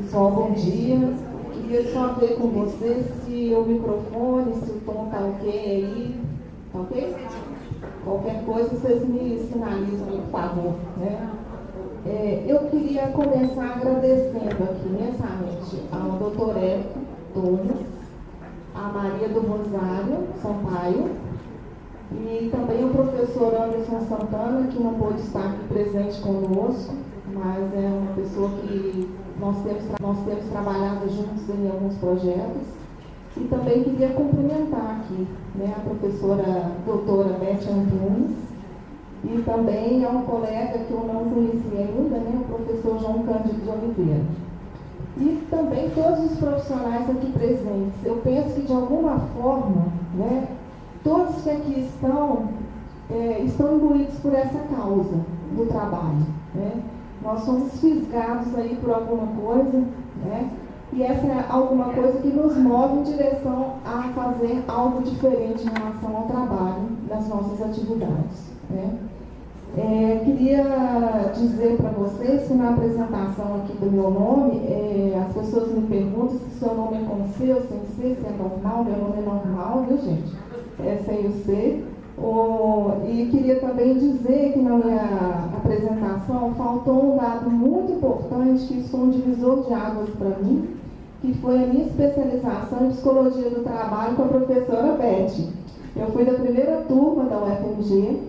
Pessoal, bom dia. Queria só ver com você se o microfone, se o tom está ok aí. Tá ok? Qualquer coisa vocês me sinalizam, por favor. Né? Eu queria começar agradecendo aqui imensamente ao Dr. Érico Torres, a Maria do Rosário Sampaio e também o professor Anderson Santana, que não pôde estar aqui presente conosco, mas é uma pessoa que nós temos trabalhado juntos em alguns projetos. E também queria cumprimentar aqui, né, a professora doutora Beth Antunes, e também a um colega que eu não conhecia ainda, né, o professor João Cândido de Oliveira. E também todos os profissionais aqui presentes. Eu penso que, de alguma forma, né, todos que aqui estão imbuídos por essa causa do trabalho. Né? Nós somos fisgados aí por alguma coisa, né? E essa é alguma coisa que nos move em direção a fazer algo diferente em relação ao trabalho das nossas atividades. Né? Queria dizer para vocês que na apresentação aqui do meu nome, as pessoas me perguntam se seu nome é com C ou sem C, se é normal. Meu nome é normal, viu, gente? É sem o C. E queria também dizer que na minha apresentação faltou um dado muito importante, que isso foi um divisor de águas para mim, que foi a minha especialização em psicologia do trabalho com a professora Beth. Eu fui da primeira turma da UFMG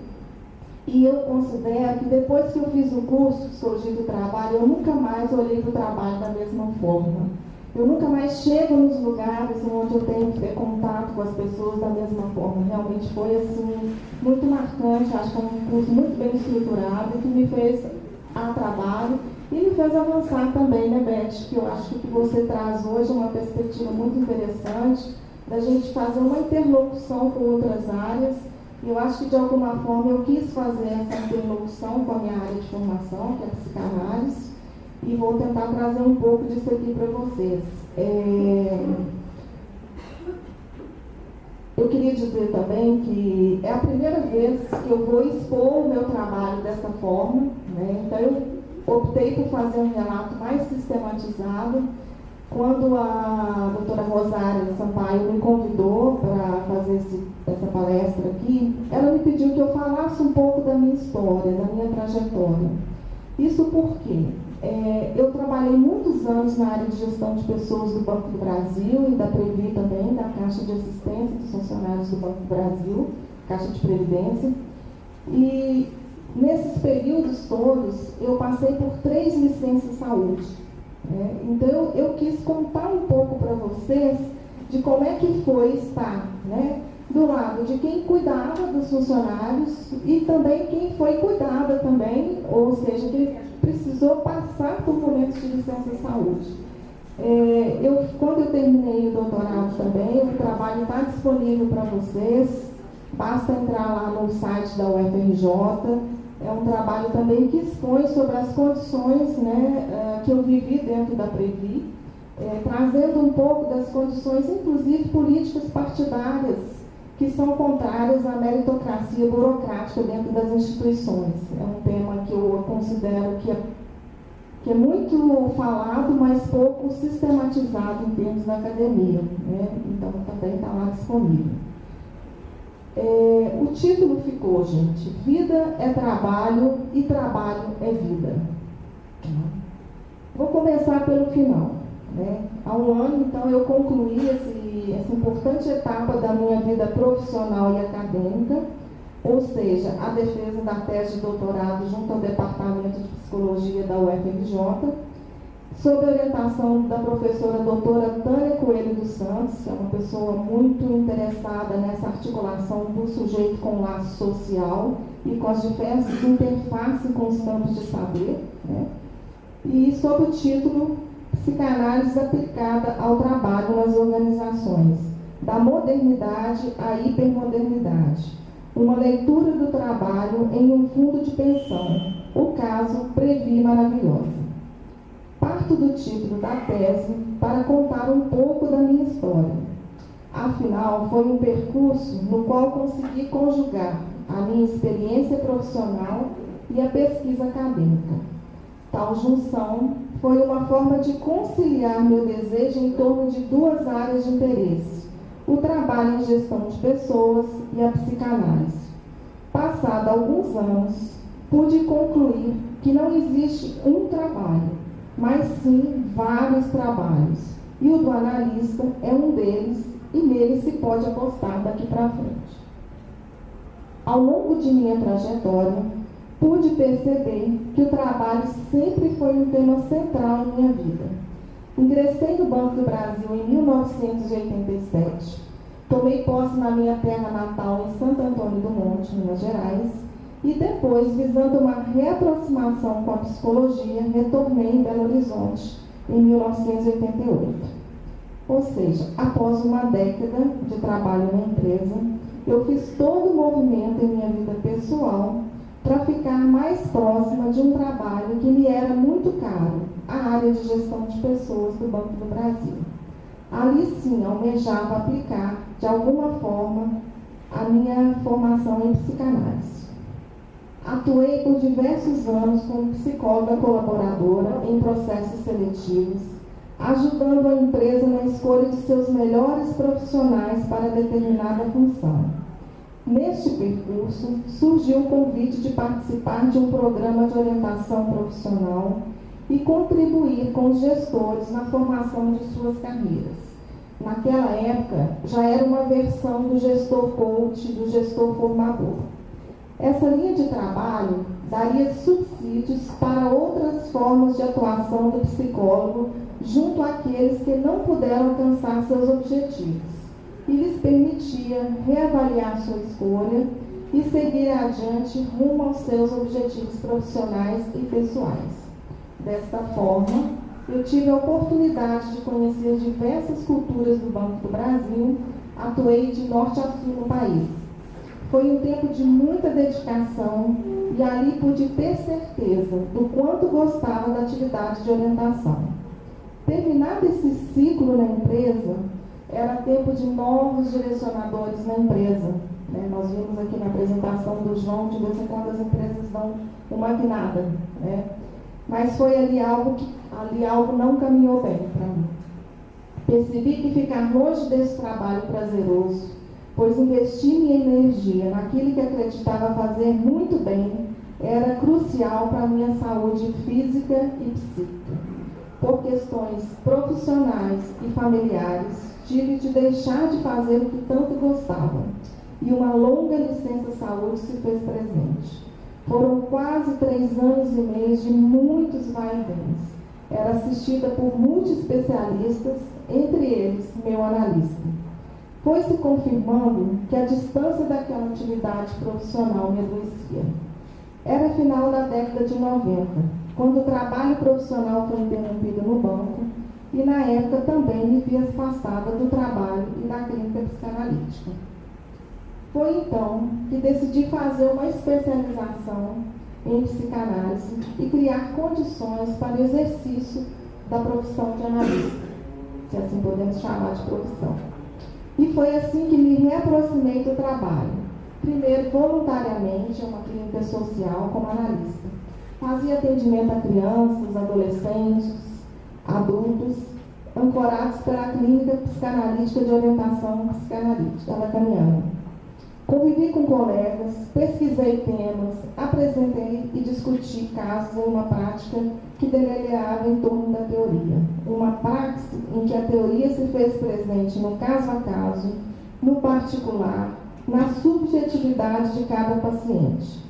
e eu considero que depois que eu fiz o curso de psicologia do trabalho, eu nunca mais olhei para o trabalho da mesma forma. Eu nunca mais chego nos lugares onde eu tenho que ter contato com as pessoas da mesma forma. Realmente foi assim, muito marcante. Acho que é um curso muito bem estruturado, que me fez a trabalho e me fez avançar também, né, Beth? Que eu acho que o que você traz hoje é uma perspectiva muito interessante da gente fazer uma interlocução com outras áreas. E eu acho que, de alguma forma, eu quis fazer essa interlocução com a minha área de formação, que é a psicanálise, e vou tentar trazer um pouco disso aqui para vocês. Eu queria dizer também que é a primeira vez que eu vou expor o meu trabalho dessa forma, né? Então eu optei por fazer um relato mais sistematizado. Quando a doutora Rosário Sampaio me convidou para fazer essa palestra aqui, ela me pediu que eu falasse um pouco da minha história, da minha trajetória. Isso porque eu trabalhei muitos anos na área de gestão de pessoas do Banco do Brasil e da Previ também, da Caixa de Assistência dos Funcionários do Banco do Brasil, Caixa de Previdência. E nesses períodos todos, eu passei por 3 licenças de saúde. Então, eu quis contar um pouco para vocês de como é que foi estar, né, do lado de quem cuidava dos funcionários e também quem foi cuidada também, ou seja, quem precisou passar por momentos de licença de saúde. Quando eu terminei o doutorado também, o trabalho está disponível para vocês, basta entrar lá no site da UFRJ. É um trabalho também que expõe sobre as condições, né, que eu vivi dentro da Previ, trazendo um pouco das condições, inclusive políticas partidárias, que são contrárias à meritocracia burocrática dentro das instituições. É um tema que eu considero que é muito falado, mas pouco sistematizado em termos da academia. Né? Então, também está lá disponível. O título ficou, gente, Vida é Trabalho e Trabalho é Vida. Vou começar pelo final. Né? Há um ano, então, eu concluí essa importante etapa da minha vida profissional e acadêmica, ou seja, a defesa da tese de doutorado junto ao Departamento de Psicologia da UFRJ, sob a orientação da professora doutora Tânia Coelho dos Santos, que é uma pessoa muito interessada nessa articulação do sujeito com o laço social e com as diversas interfaces com os campos de saber, né? E sob o título Psicanálise aplicada ao trabalho nas organizações, da modernidade à hipermodernidade, uma leitura do trabalho em um fundo de pensão, o caso Previ Maravilhosa. Parto do título da tese para contar um pouco da minha história. Afinal, foi um percurso no qual consegui conjugar a minha experiência profissional e a pesquisa acadêmica. Tal junção foi uma forma de conciliar meu desejo em torno de duas áreas de interesse: o trabalho em gestão de pessoas e a psicanálise. Passado alguns anos, pude concluir que não existe um trabalho, mas sim vários trabalhos, e o do analista é um deles, e nele se pode apostar daqui para frente. Ao longo de minha trajetória, pude perceber que o trabalho sempre foi um tema central em minha vida. Ingressei no Banco do Brasil em 1987, tomei posse na minha terra natal em Santo Antônio do Monte, Minas Gerais, e depois, visando uma reaproximação com a psicologia, retornei em Belo Horizonte em 1988. Ou seja, após uma década de trabalho na empresa, eu fiz todo o movimento em minha vida pessoal para ficar mais próxima de um trabalho que me era muito caro, a área de gestão de pessoas do Banco do Brasil. Ali sim, almejava aplicar, de alguma forma, a minha formação em psicanálise. Atuei por diversos anos como psicóloga colaboradora em processos seletivos, ajudando a empresa na escolha de seus melhores profissionais para determinada função. Neste percurso, surgiu o convite de participar de um programa de orientação profissional e contribuir com os gestores na formação de suas carreiras. Naquela época, já era uma versão do gestor coach, do gestor formador. Essa linha de trabalho daria subsídios para outras formas de atuação do psicólogo junto àqueles que não puderam alcançar seus objetivos e lhes permitia reavaliar sua escolha e seguir adiante rumo aos seus objetivos profissionais e pessoais. Desta forma, eu tive a oportunidade de conhecer diversas culturas do Banco do Brasil, atuei de norte a sul no país. Foi um tempo de muita dedicação e ali pude ter certeza do quanto gostava da atividade de orientação. Terminado esse ciclo na empresa, era tempo de novos direcionadores na empresa. Nós vimos aqui na apresentação do João, de vez em quando as empresas dão uma guinada, mas foi ali algo não caminhou bem para mim. Percebi que ficar longe desse trabalho prazeroso, pois investir minha energia naquilo que acreditava fazer muito bem, era crucial para a minha saúde física e psíquica. Por questões profissionais e familiares, tive de deixar de fazer o que tanto gostava, e uma longa licença saúde se fez presente. Foram quase 3 anos e meio de muitos vai-e-vens. Era assistida por multiespecialistas, entre eles meu analista. Foi se confirmando que a distância daquela atividade profissional me adoecia. Era final da década de 90, quando o trabalho profissional foi interrompido no banco e na época também me vi afastada do trabalho e da clínica psicanalítica. Foi então que decidi fazer uma especialização em psicanálise e criar condições para o exercício da profissão de analista, se assim podemos chamar de profissão. E foi assim que me reaproximei do trabalho. Primeiro, voluntariamente, em uma clínica social como analista. Fazia atendimento a crianças, adolescentes, adultos, ancorados pela clínica psicanalítica de orientação psicanalítica, lacaniana. Convivi com colegas, pesquisei temas, apresentei e discuti casos em uma prática que delineava em torno da teoria. Uma praxis em que a teoria se fez presente no caso a caso, no particular, na subjetividade de cada paciente.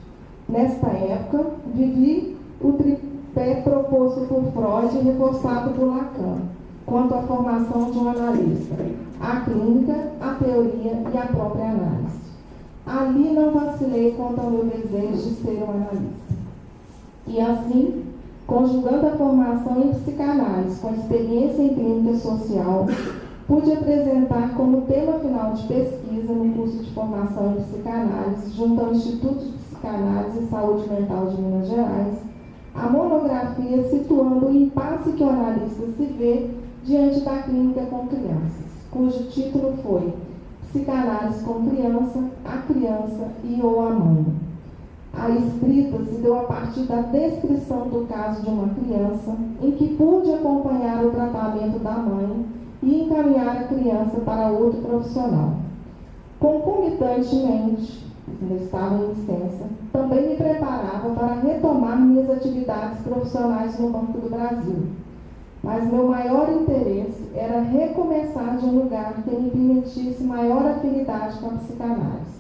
Nesta época, vivi o tripé proposto por Freud e reforçado por Lacan, quanto à formação de um analista: a clínica, a teoria e a própria análise. Ali não vacilei quanto ao meu desejo de ser um analista. E assim, conjugando a formação em psicanálise com a experiência em clínica social, pude apresentar como tema final de pesquisa no curso de formação em psicanálise, junto ao Instituto de Psicanálise e Saúde Mental de Minas Gerais, a monografia situando o impasse que o analista se vê diante da clínica com crianças, cujo título foi Psicanálise com criança, a criança e ou a mãe. a escrita se deu a partir da descrição do caso de uma criança, em que pude acompanhar o tratamento da mãe e encaminhar a criança para outro profissional. Concomitantemente, eu estava em licença, também me preparava para retomar minhas atividades profissionais no Banco do Brasil. Mas meu maior interesse era recomeçar de um lugar que me permitisse maior afinidade com a psicanálise.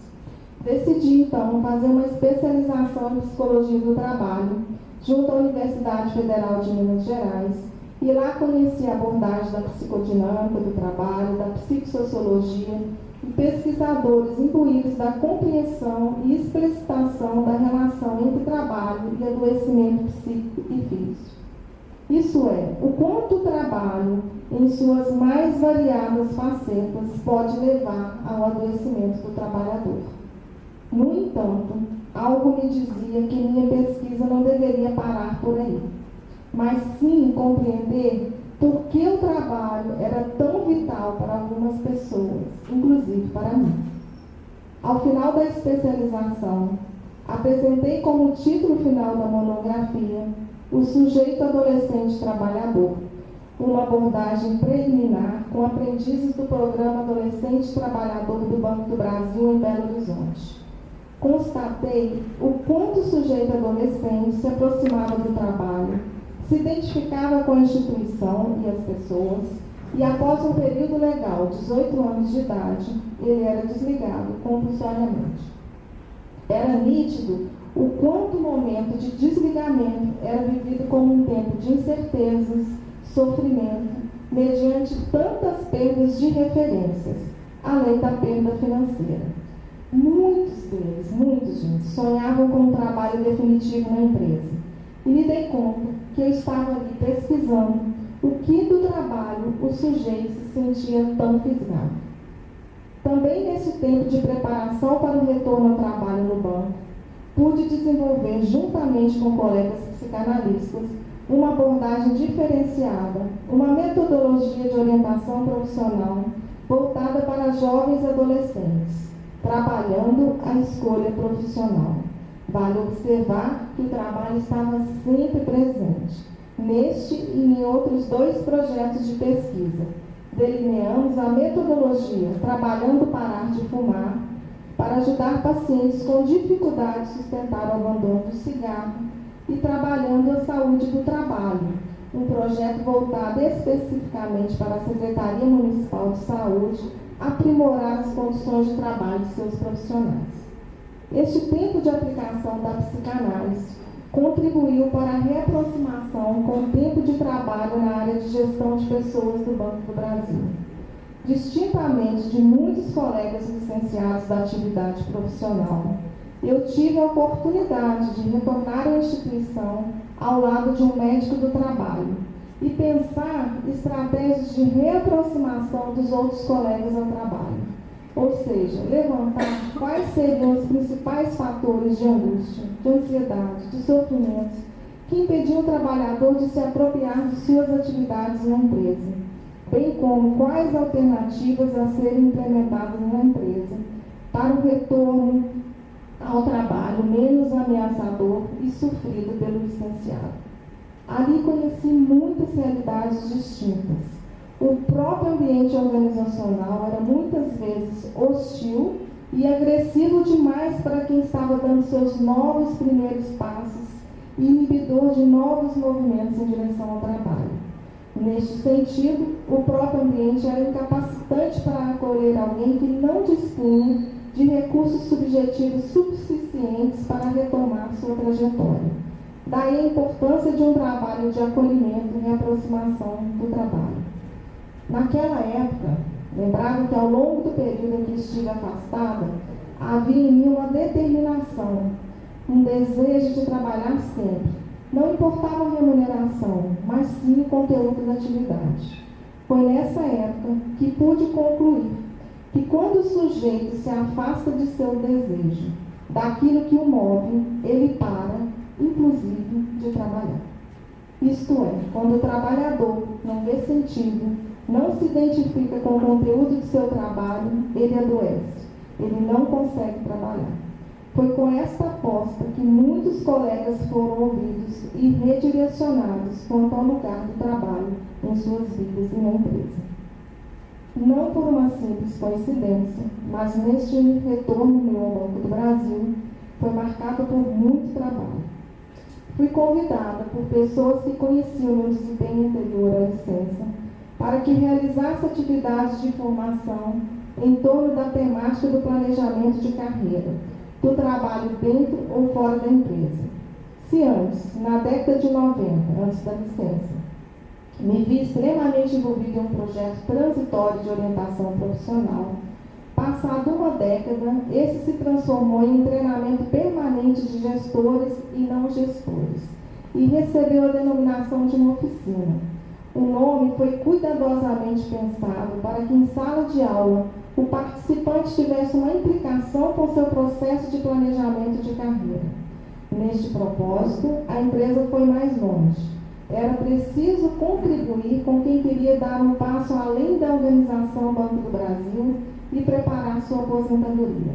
Decidi, então, fazer uma especialização em Psicologia do Trabalho, junto à Universidade Federal de Minas Gerais, e lá conheci a abordagem da psicodinâmica do trabalho, da psicossociologia e pesquisadores imbuídos da compreensão e explicitação da relação entre trabalho e adoecimento psíquico e físico. Isso é, o quanto o trabalho, em suas mais variadas facetas, pode levar ao adoecimento do trabalhador. No entanto, algo me dizia que minha pesquisa não deveria parar por aí, mas sim compreender por que o trabalho era tão vital para algumas pessoas, inclusive para mim. Ao final da especialização, apresentei como título final da monografia o sujeito adolescente trabalhador, uma abordagem preliminar com aprendizes do Programa Adolescente Trabalhador do Banco do Brasil em Belo Horizonte. Constatei o quanto o sujeito adolescente se aproximava do trabalho, se identificava com a instituição e as pessoas, e após um período legal, 18 anos de idade, ele era desligado compulsoriamente. Era nítido o quanto o momento de desligamento era vivido como um tempo de incertezas, sofrimento, mediante tantas perdas de referências, além da perda financeira. Muitos deles, gente, sonhavam com um trabalho definitivo na empresa. E me dei conta que eu estava ali pesquisando o que do trabalho o sujeito se sentia tão fisgado. Também nesse tempo de preparação para o retorno ao trabalho no banco, pude desenvolver, juntamente com colegas psicanalistas, uma abordagem diferenciada, uma metodologia de orientação profissional voltada para jovens e adolescentes, trabalhando a escolha profissional. Vale observar que o trabalho estava sempre presente. Neste e em outros 2 projetos de pesquisa, delineamos a metodologia Trabalhando Parar de Fumar, para ajudar pacientes com dificuldade de sustentar o abandono do cigarro, e Trabalhando a Saúde do Trabalho, um projeto voltado especificamente para a Secretaria Municipal de Saúde, aprimorar as condições de trabalho de seus profissionais. Este tempo de aplicação da psicanálise contribuiu para a reaproximação com o tempo de trabalho na área de gestão de pessoas do Banco do Brasil. Distintamente de muitos colegas licenciados da atividade profissional, eu tive a oportunidade de retornar à instituição ao lado de um médico do trabalho e pensar estratégias de reaproximação dos outros colegas ao trabalho. Ou seja, levantar quais seriam os principais fatores de angústia, de ansiedade, de sofrimento que impediam o trabalhador de se apropriar de suas atividades na empresa, bem como quais alternativas a serem implementadas na empresa para o retorno ao trabalho menos ameaçador e sofrido pelo licenciado. Ali conheci muitas realidades distintas. O próprio ambiente organizacional era muitas vezes hostil e agressivo demais para quem estava dando seus novos primeiros passos e inibidor de novos movimentos em direção ao trabalho. Neste sentido, o próprio ambiente era incapacitante para acolher alguém que não dispunha de recursos subjetivos suficientes para retomar sua trajetória. Daí a importância de um trabalho de acolhimento e aproximação do trabalho. Naquela época, lembrava que ao longo do período em que estive afastada, havia em mim uma determinação, um desejo de trabalhar sempre. Não importava a remuneração, mas sim o conteúdo da atividade. Foi nessa época que pude concluir que quando o sujeito se afasta de seu desejo, daquilo que o move, ele para, inclusive, de trabalhar. Isto é, quando o trabalhador não vê sentido, não se identifica com o conteúdo de seu trabalho, ele adoece, ele não consegue trabalhar. Foi com esta aposta que muitos colegas foram ouvidos e redirecionados quanto ao lugar do trabalho em suas vidas e na empresa. Não por uma simples coincidência, mas neste retorno meu ao Banco do Brasil, foi marcado por muito trabalho. Fui convidada por pessoas que conheciam meu desempenho anterior à licença para que realizasse atividades de formação em torno da temática do planejamento de carreira, do trabalho dentro ou fora da empresa. Se antes, na década de 90, antes da licença, me vi extremamente envolvido em um projeto transitório de orientação profissional, passada uma década, esse se transformou em um treinamento permanente de gestores e não gestores, e recebeu a denominação de uma oficina. O nome foi cuidadosamente pensado para que em sala de aula o participante tivesse uma implicação com seu processo de planejamento de carreira. Neste propósito, a empresa foi mais longe. Era preciso contribuir com quem queria dar um passo além da organização Banco do Brasil e preparar sua aposentadoria.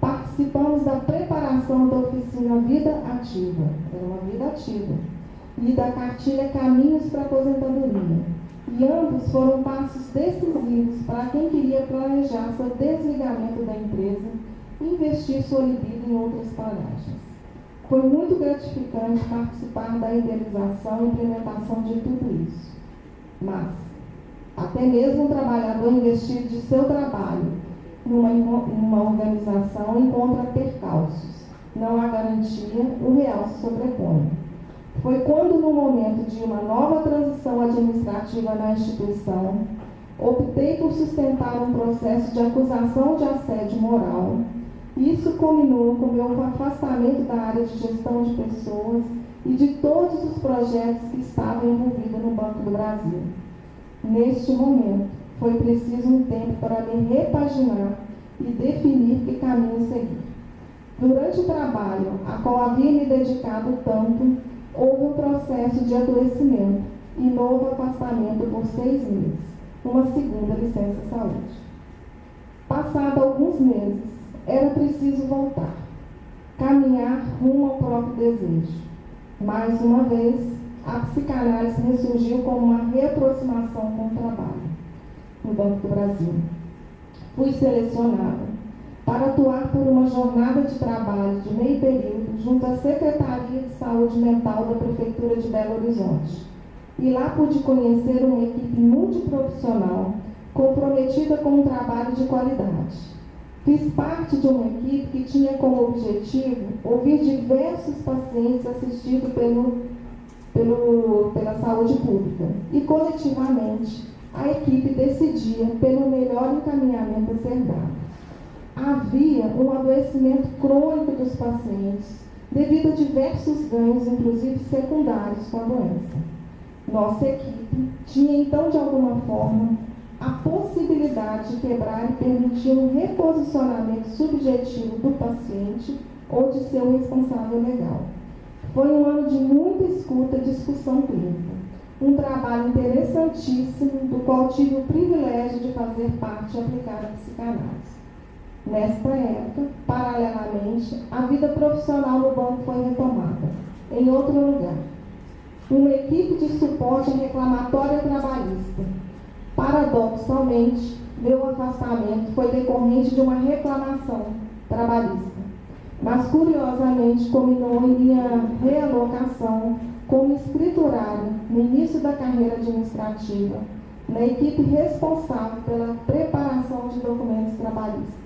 Participamos da preparação da oficina Vida Ativa, era uma vida ativa, e da cartilha Caminhos para a Aposentadoria. E ambos foram passos decisivos para quem queria planejar seu desligamento da empresa e investir sua libido em outras paragens. Foi muito gratificante participar da idealização e implementação de tudo isso. Mas, até mesmo um trabalhador investir de seu trabalho numa organização encontra percalços. Não há garantia, o real se sobrepõe. Foi quando, no momento de uma nova transição administrativa na instituição, optei por sustentar um processo de acusação de assédio moral. Isso culminou com meu afastamento da área de gestão de pessoas e de todos os projetos que estavam envolvidos no Banco do Brasil. Neste momento, foi preciso um tempo para me repaginar e definir que caminho seguir. Durante o trabalho a qual havia me dedicado tanto, houve um processo de adoecimento e novo afastamento por 6 meses, uma segunda licença-saúde. Passado alguns meses, era preciso voltar, caminhar rumo ao próprio desejo. Mais uma vez, a psicanálise ressurgiu como uma reaproximação com o trabalho no Banco do Brasil. Fui selecionada para atuar por uma jornada de trabalho de meio período junto à Secretaria de Saúde Mental da Prefeitura de Belo Horizonte. E lá pude conhecer uma equipe multiprofissional comprometida com um trabalho de qualidade. Fiz parte de uma equipe que tinha como objetivo ouvir diversos pacientes assistidos pela saúde pública e, coletivamente, a equipe decidia pelo melhor encaminhamento a ser dado. Havia um adoecimento crônico dos pacientes devido a diversos ganhos, inclusive secundários, com a doença. Nossa equipe tinha, então, de alguma forma, a possibilidade de quebrar e permitir um reposicionamento subjetivo do paciente ou de seu responsável legal. Foi um ano de muita escuta e discussão clínica. Um trabalho interessantíssimo, do qual tive o privilégio de fazer parte e aplicar a psicanálise. Nesta época, paralelamente, a vida profissional no banco foi retomada, em outro lugar. Uma equipe de suporte à reclamatória trabalhista. Paradoxalmente, meu afastamento foi decorrente de uma reclamação trabalhista, mas curiosamente culminou em minha realocação como escriturária no início da carreira administrativa, na equipe responsável pela preparação de documentos trabalhistas.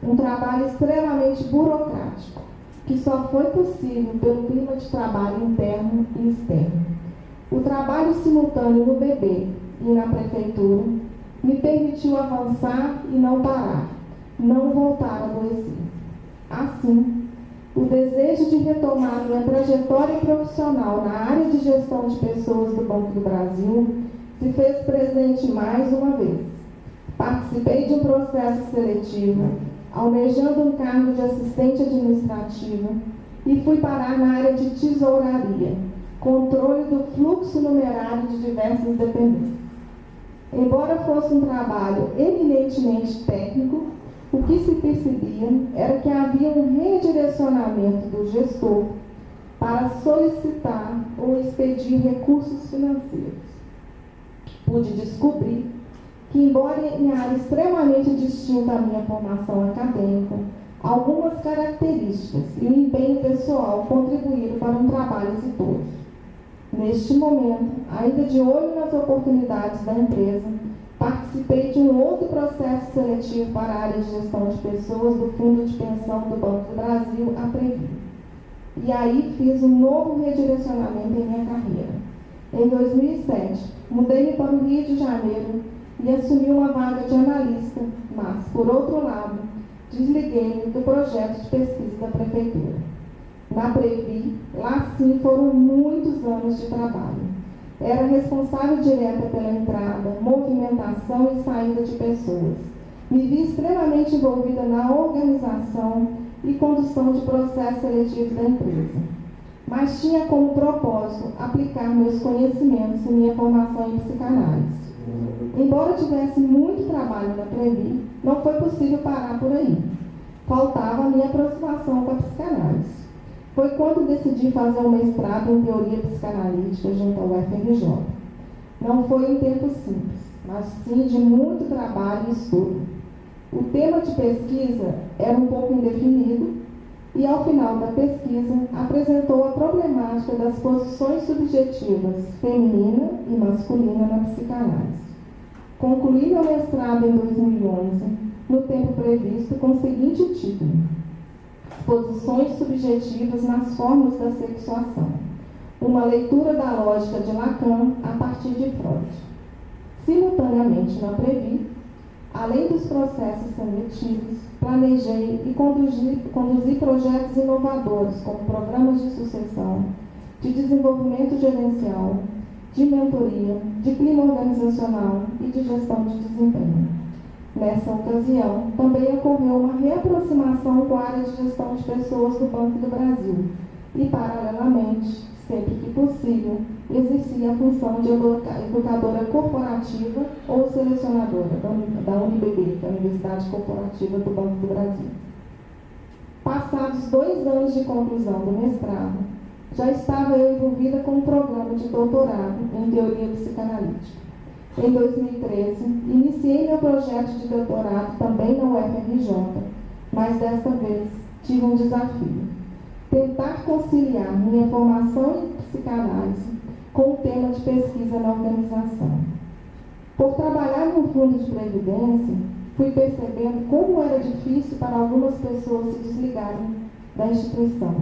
Um trabalho extremamente burocrático, que só foi possível pelo clima de trabalho interno e externo. O trabalho simultâneo no BB e na prefeitura me permitiu avançar e não parar, não voltar a adoecer. Assim, o desejo de retomar minha trajetória profissional na área de gestão de pessoas do Banco do Brasil se fez presente mais uma vez. Participei de um processo seletivo, almejando um cargo de assistente administrativa, e fui parar na área de tesouraria, controle do fluxo numerário de diversas dependências. Embora fosse um trabalho eminentemente técnico, o que se percebia era que havia um redirecionamento do gestor para solicitar ou expedir recursos financeiros. Pude descobrir que, embora em área extremamente distinta à minha formação acadêmica, algumas características e o empenho pessoal contribuíram para um trabalho exitoso. Neste momento, ainda de olho nas oportunidades da empresa, participei de um outro processo seletivo para a área de gestão de pessoas do Fundo de Pensão do Banco do Brasil, a Previ. E aí fiz um novo redirecionamento em minha carreira. Em 2007, mudei-me para o Rio de Janeiro e assumi uma vaga de analista, mas, por outro lado, desliguei-me do projeto de pesquisa da Prefeitura. Na Previ, lá sim foram muitos anos de trabalho. Era responsável direta pela entrada, movimentação e saída de pessoas. Me vi extremamente envolvida na organização e condução de processos seletivos da empresa. Mas tinha como propósito aplicar meus conhecimentos e minha formação em psicanálise. Embora tivesse muito trabalho na Previ, não foi possível parar por aí. Faltava a minha aproximação com a psicanálise. Foi quando decidi fazer um mestrado em teoria psicanalítica junto ao UFRJ. Não foi um tempo simples, mas sim de muito trabalho e estudo. O tema de pesquisa era um pouco indefinido e, ao final da pesquisa, apresentou a problemática das posições subjetivas feminina e masculina na psicanálise. Concluí meu mestrado em 2011, no tempo previsto, com o seguinte título: Posições subjetivas nas formas da sexuação. Uma leitura da lógica de Lacan a partir de Freud. Simultaneamente na Previ, além dos processos seletivos, planejei e conduzi projetos inovadores, como programas de sucessão, de desenvolvimento gerencial, de mentoria, de clima organizacional e de gestão de desempenho. Nessa ocasião, também ocorreu uma reaproximação com a área de gestão de pessoas do Banco do Brasil e, paralelamente, sempre que possível, exercia a função de educadora corporativa ou selecionadora da UNBB, que é a Universidade Corporativa do Banco do Brasil. Passados 2 anos de conclusão do mestrado, já estava eu envolvida com um programa de doutorado em teoria psicanalítica. Em 2013, iniciei meu projeto de doutorado também na UFRJ, mas desta vez tive um desafio: tentar conciliar minha formação em psicanálise com o tema de pesquisa na organização. Por trabalhar no fundo de previdência, fui percebendo como era difícil para algumas pessoas se desligarem da instituição,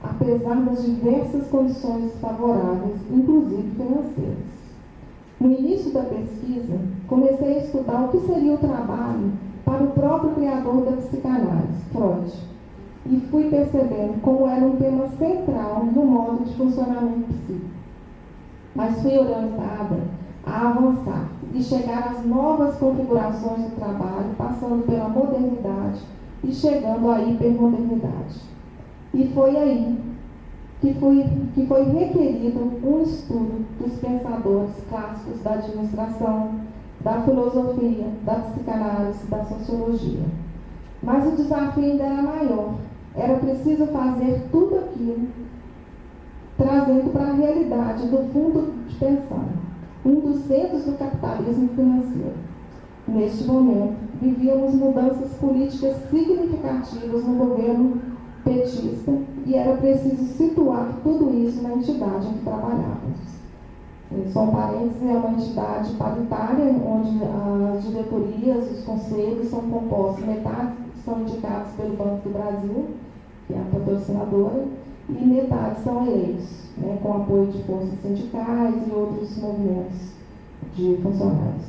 apesar das diversas condições favoráveis, inclusive financeiras. No início da pesquisa, comecei a estudar o que seria o trabalho para o próprio criador da psicanálise, Freud, e fui percebendo como era um tema central no modo de funcionamento psíquico. Mas fui orientada a avançar e chegar às novas configurações do trabalho, passando pela modernidade e chegando à hipermodernidade. E foi aí que foi requerido um estudo dos pensadores clássicos da administração, da filosofia, da psicanálise, da sociologia. Mas o desafio ainda era maior. Era preciso fazer tudo aquilo, trazendo para a realidade do fundo de pensão, um dos centros do capitalismo financeiro. Neste momento, vivíamos mudanças políticas significativas no governo petista e era preciso situar tudo isso na entidade em que trabalhávamos. Só um parênteses, é uma entidade paritária, onde as diretorias, os conselhos são compostos, metade são indicados pelo Banco do Brasil, que é a patrocinadora, e metade são eleitos, com apoio de forças sindicais e outros movimentos de funcionários.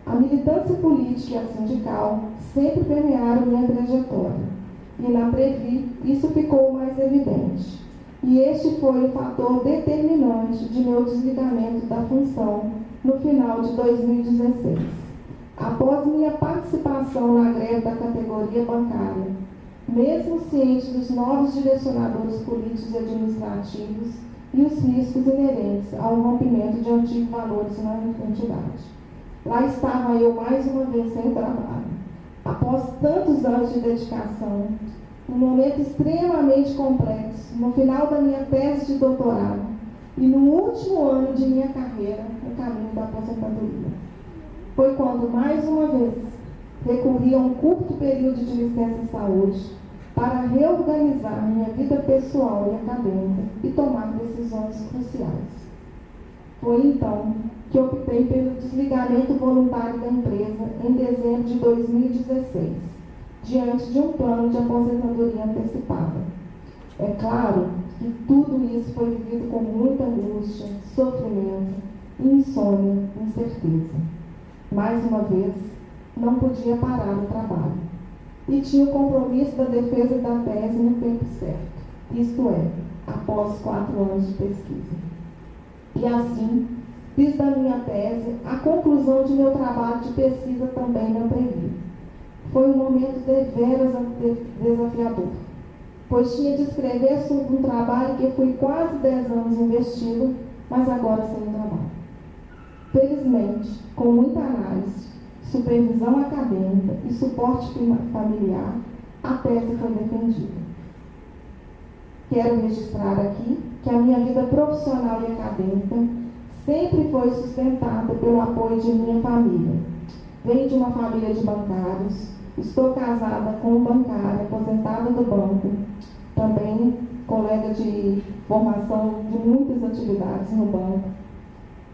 A militância política e a sindical sempre permearam minha trajetória. E na Previ, isso ficou mais evidente. E este foi o fator determinante de meu desligamento da função no final de 2016. Após minha participação na greve da categoria bancária, mesmo ciente dos novos direcionadores políticos e administrativos e os riscos inerentes ao rompimento de antigos valores na entidade. Lá estava eu mais uma vez sem trabalho. Após tantos anos de dedicação, um momento extremamente complexo, no final da minha tese de doutorado e no último ano de minha carreira no caminho da aposentadoria, foi quando, mais uma vez, recorri a um curto período de licença em saúde para reorganizar minha vida pessoal e acadêmica e tomar decisões cruciais. Foi então que optei pelo desligamento voluntário da empresa em dezembro de 2016, diante de um plano de aposentadoria antecipada. É claro que tudo isso foi vivido com muita angústia, sofrimento, insônia, incerteza. Mais uma vez, não podia parar o trabalho. E tinha o compromisso da defesa da tese no tempo certo, isto é, após 4 anos de pesquisa. E assim, fiz da minha tese a conclusão de meu trabalho de pesquisa também na Previ. Foi um momento deveras desafiador, pois tinha de escrever sobre um trabalho que fui quase 10 anos investindo, mas agora sem trabalho. Felizmente, com muita análise, supervisão acadêmica e suporte familiar, a tese foi defendida. Quero registrar aqui que a minha vida profissional e acadêmica sempre foi sustentada pelo apoio de minha família. Venho de uma família de bancários, estou casada com um bancário aposentado do banco, também colega de formação de muitas atividades no banco,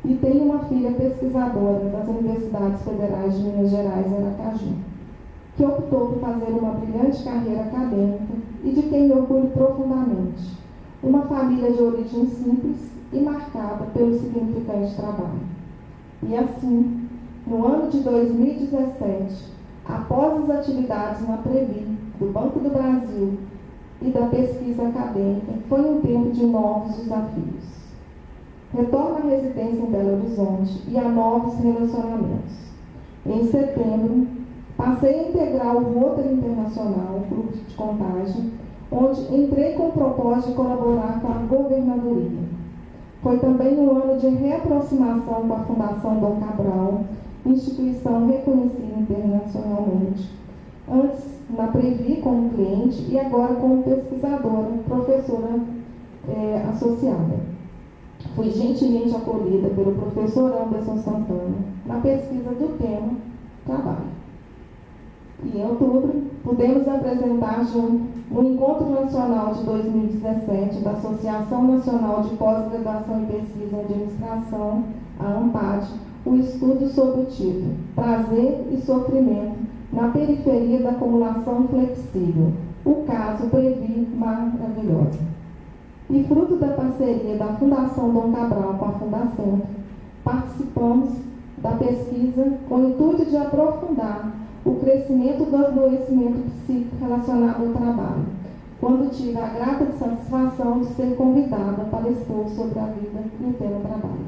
e tenho uma filha pesquisadora das Universidades Federais de Minas Gerais e Aracaju, que optou por fazer uma brilhante carreira acadêmica e de quem me orgulho profundamente. Uma família de origem simples e marcada pelo significante trabalho. E assim, no ano de 2017, após as atividades na Previ, do Banco do Brasil e da pesquisa acadêmica, foi um tempo de novos desafios. Retorno à residência em Belo Horizonte e a novos relacionamentos. Em setembro, passei a integrar o Rotary Internacional, grupo de contagem, onde entrei com o propósito de colaborar com a governadoria. Foi também um ano de reaproximação com a Fundação Dom Cabral, instituição reconhecida internacionalmente, antes na Previ como cliente e agora como pesquisadora, professora associada. Fui gentilmente acolhida pelo professor Anderson Santana na pesquisa do tema Trabalho. E em outubro, pudemos apresentar junto no Encontro Nacional de 2017 da Associação Nacional de Pós-Graduação e Pesquisa em Administração, a ANPAD, o estudo sobre o título Prazer e Sofrimento na Periferia da Acumulação Flexível, o caso Previ Maravilhosa. E fruto da parceria da Fundação Dom Cabral com a Fundacentro, participamos da pesquisa com o intuito de aprofundar o crescimento do adoecimento psíquico relacionado ao trabalho, quando tive a grata satisfação de ser convidada para expor sobre a vida e o tema trabalho.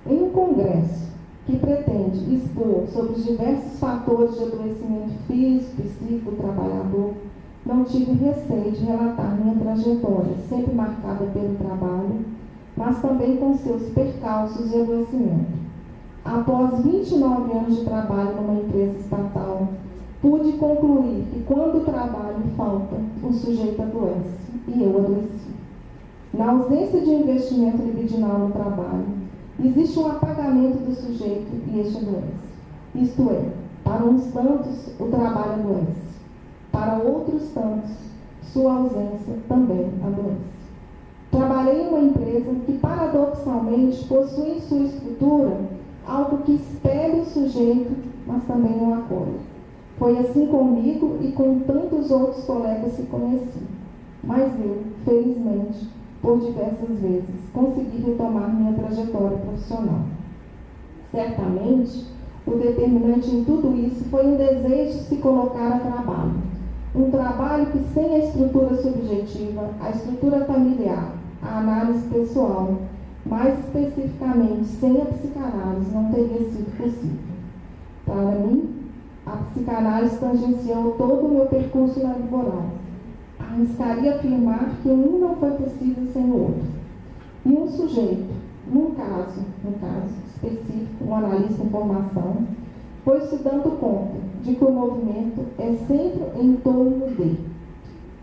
Em um congresso que pretende expor sobre os diversos fatores de adoecimento físico e psíquico do trabalhador, não tive receio de relatar minha trajetória, sempre marcada pelo trabalho, mas também com seus percalços e adoecimento. Após 29 anos de trabalho numa empresa estatal, pude concluir que quando o trabalho falta, o sujeito adoece, e eu adoeci. Na ausência de investimento libidinal no trabalho, existe um apagamento do sujeito e este adoece. Isto é, para uns tantos, o trabalho adoece. Para outros tantos, sua ausência também adoece. Trabalhei em uma empresa que, paradoxalmente, possui em sua estrutura algo que espelha o sujeito, mas também o acolhe. Foi assim comigo e com tantos outros colegas que conheci. Mas eu, felizmente, por diversas vezes, consegui retomar minha trajetória profissional. Certamente, o determinante em tudo isso foi um desejo de se colocar a trabalho. Um trabalho que, sem a estrutura subjetiva, a estrutura familiar, a análise pessoal, mais especificamente sem a psicanálise, não teria sido possível. Para mim, a psicanálise tangenciou todo o meu percurso laboral. Arriscaria afirmar que um não foi possível sem o outro. E um sujeito, no caso específico, um analista em formação, foi se dando conta de que o movimento é sempre em torno de.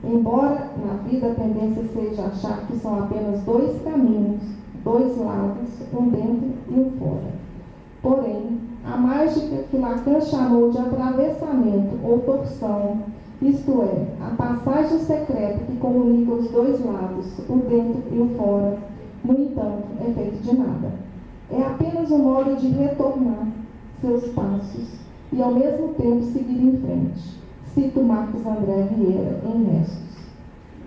Embora na vida a tendência seja achar que são apenas dois caminhos, dois lados, um dentro e um fora. Porém, a mágica que Lacan chamou de atravessamento ou torção, isto é, a passagem secreta que comunica os dois lados, o dentro e o fora, no entanto, é feito de nada. É apenas um modo de retornar seus passos e, ao mesmo tempo, seguir em frente. Cito Marcos André Vieira em Restos.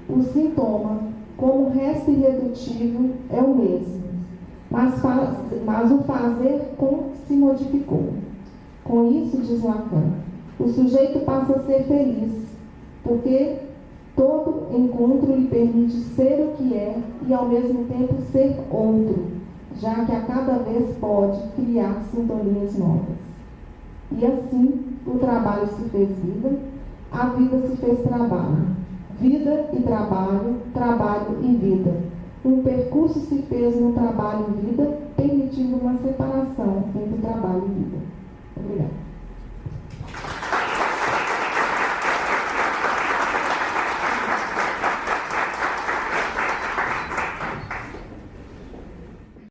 O sintoma, como resto irredutível, é o mesmo, mas o fazer com se modificou. Com isso, diz Lacan, o sujeito passa a ser feliz, porque todo encontro lhe permite ser o que é e, ao mesmo tempo, ser outro, já que a cada vez pode criar sintonias novas. E assim, o trabalho se fez vida, a vida se fez trabalho. Vida e trabalho, trabalho e vida. Um percurso se fez no trabalho e vida, permitindo uma separação entre trabalho e vida. Obrigada.